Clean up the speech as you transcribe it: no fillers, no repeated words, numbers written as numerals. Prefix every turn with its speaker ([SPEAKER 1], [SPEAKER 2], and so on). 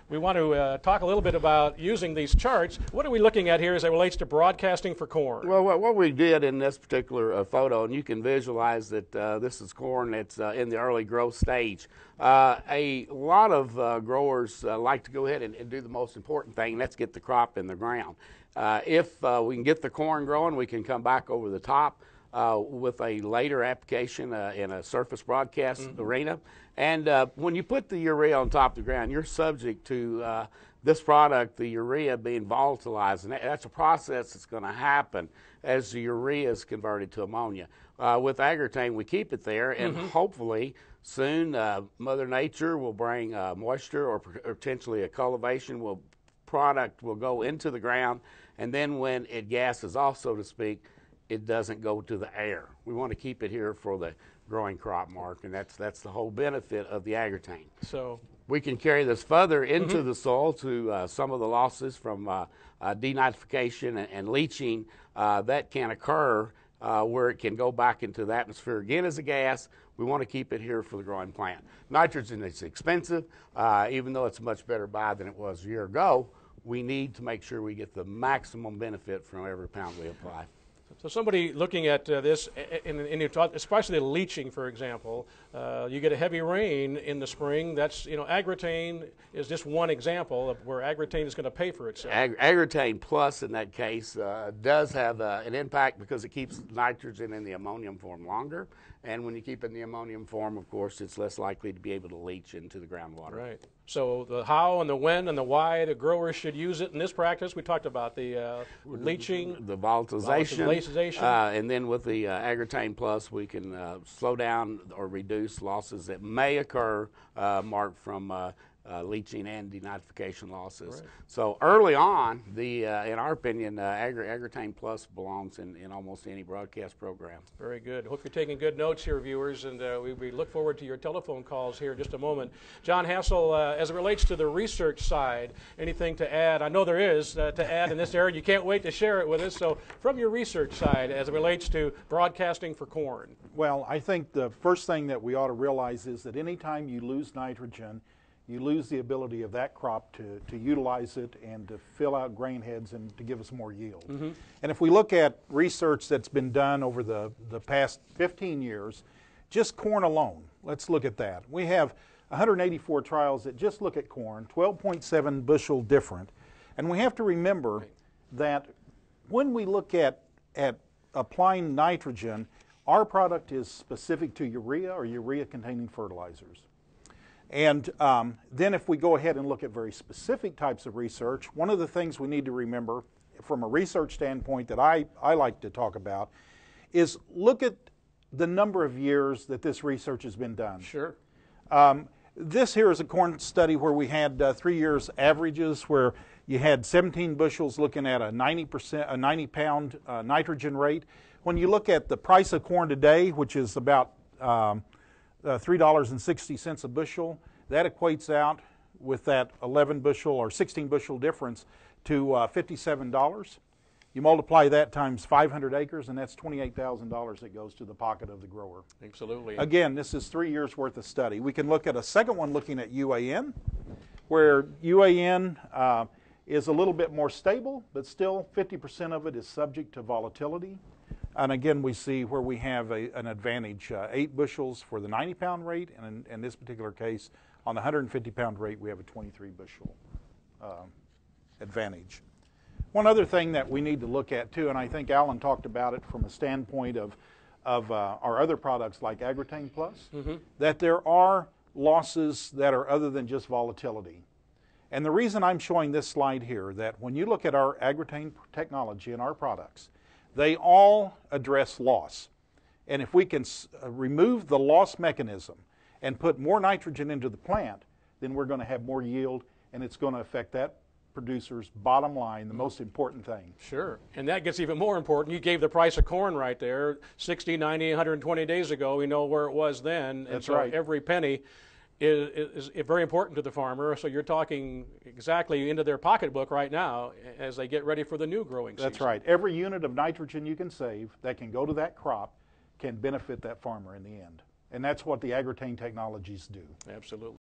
[SPEAKER 1] we want to talk a little bit about using these charts. What are we looking at here as it relates to broadcasting for corn?
[SPEAKER 2] Well, what we did in this particular photo, and you can visualize that this is corn that's in the early growth stage. A lot of growers like to go ahead and do the most important thing, and that's get the crop in the ground. If we can get the corn growing, we can come back over the top with a later application in a surface broadcast arena. And when you put the urea on top of the ground, you're subject to this product, the urea, being volatilized. And that's a process that's going to happen as the urea is converted to ammonia. With AGROTAIN, we keep it there, and hopefully soon Mother Nature will bring moisture or potentially a cultivation product will go into the ground, and then when it gases off, so to speak, it doesn't go to the air. We want to keep it here for the growing crop, Mark, and that's the whole benefit of the AGROTAIN.
[SPEAKER 1] So
[SPEAKER 2] we can carry this further into the soil to some of the losses from denitrification and leaching that can occur where it can go back into the atmosphere again as a gas. We want to keep it here for the growing plant. Nitrogen is expensive, even though it's a much better buy than it was a year ago. We need to make sure we get the maximum benefit from every pound we apply.
[SPEAKER 1] So somebody looking at this, especially the leaching, for example, you get a heavy rain in the spring. That's, AGROTAIN is just one example of where AGROTAIN is going to pay for itself.
[SPEAKER 2] AGROTAIN Plus in that case does have an impact because it keeps nitrogen in the ammonium form longer. And when you keep it in the ammonium form, of course, it's less likely to be able to leach into the groundwater.
[SPEAKER 1] Right. So the how and the when and the why the growers should use it in this practice. We talked about the leaching,
[SPEAKER 2] the volatilization, and then with the AGROTAIN Plus, we can slow down or reduce losses that may occur, Mark, from leaching and denitrification losses.
[SPEAKER 1] Right.
[SPEAKER 2] So early on, in our opinion, AGROTAIN Plus belongs in almost any broadcast program.
[SPEAKER 1] Very good. Hope you're taking good notes here, viewers, and we look forward to your telephone calls here in just a moment. John Hassel, as it relates to the research side, anything to add? I know there is to add in this area. You can't wait to share it with us. So from your research side, as it relates to broadcasting for corn.
[SPEAKER 3] Well, I think the first thing that we ought to realize is that anytime you lose nitrogen, you lose the ability of that crop to utilize it and to fill out grain heads and to give us more yield. And if we look at research that's been done over the past 15 years, just corn alone, let's look at that. We have 184 trials that just look at corn, 12.7 bushel different. And we have to remember that when we look at applying nitrogen, our product is specific to urea or urea-containing fertilizers. And then if we go ahead and look at very specific types of research, one of the things we need to remember from a research standpoint that I like to talk about is look at the number of years that this research has been done.
[SPEAKER 1] Sure.
[SPEAKER 3] This here is a corn study where we had 3 years averages where you had 17 bushels looking at a 90 pound nitrogen rate. When you look at the price of corn today, which is about $3.60 a bushel, that equates out with that 11 bushel or 16 bushel difference to $57. You multiply that times 500 acres, and that's $28,000 that goes to the pocket of the grower.
[SPEAKER 1] Absolutely.
[SPEAKER 3] Again, this is 3 years worth of study. We can look at a second one looking at UAN, where UAN is a little bit more stable, but still 50% of it is subject to volatility. And again, we see where we have an advantage, 8 bushels for the 90 pound rate, and in this particular case, on the 150 pound rate, we have a 23 bushel advantage. One other thing that we need to look at too, and I think Alan talked about it from a standpoint of our other products like AGROTAIN Plus, that there are losses that are other than just volatility. And the reason I'm showing this slide here, that when you look at our AGROTAIN technology and our products, they all address loss. And if we can remove the loss mechanism and put more nitrogen into the plant, then we're going to have more yield, and it's going to affect that producer's bottom line, the most important thing.
[SPEAKER 1] Sure. And that gets even more important. You gave the price of corn right there, 60, 90, 120 days ago. We know where it was then.
[SPEAKER 3] That's
[SPEAKER 1] and so
[SPEAKER 3] right.
[SPEAKER 1] Every penny is very important to the farmer. So you're talking exactly into their pocketbook right now as they get ready for the new growing season.
[SPEAKER 3] That's right. Every unit of nitrogen you can save that can go to that crop can benefit that farmer in the end. And that's what the AGROTAIN technologies do.
[SPEAKER 1] Absolutely.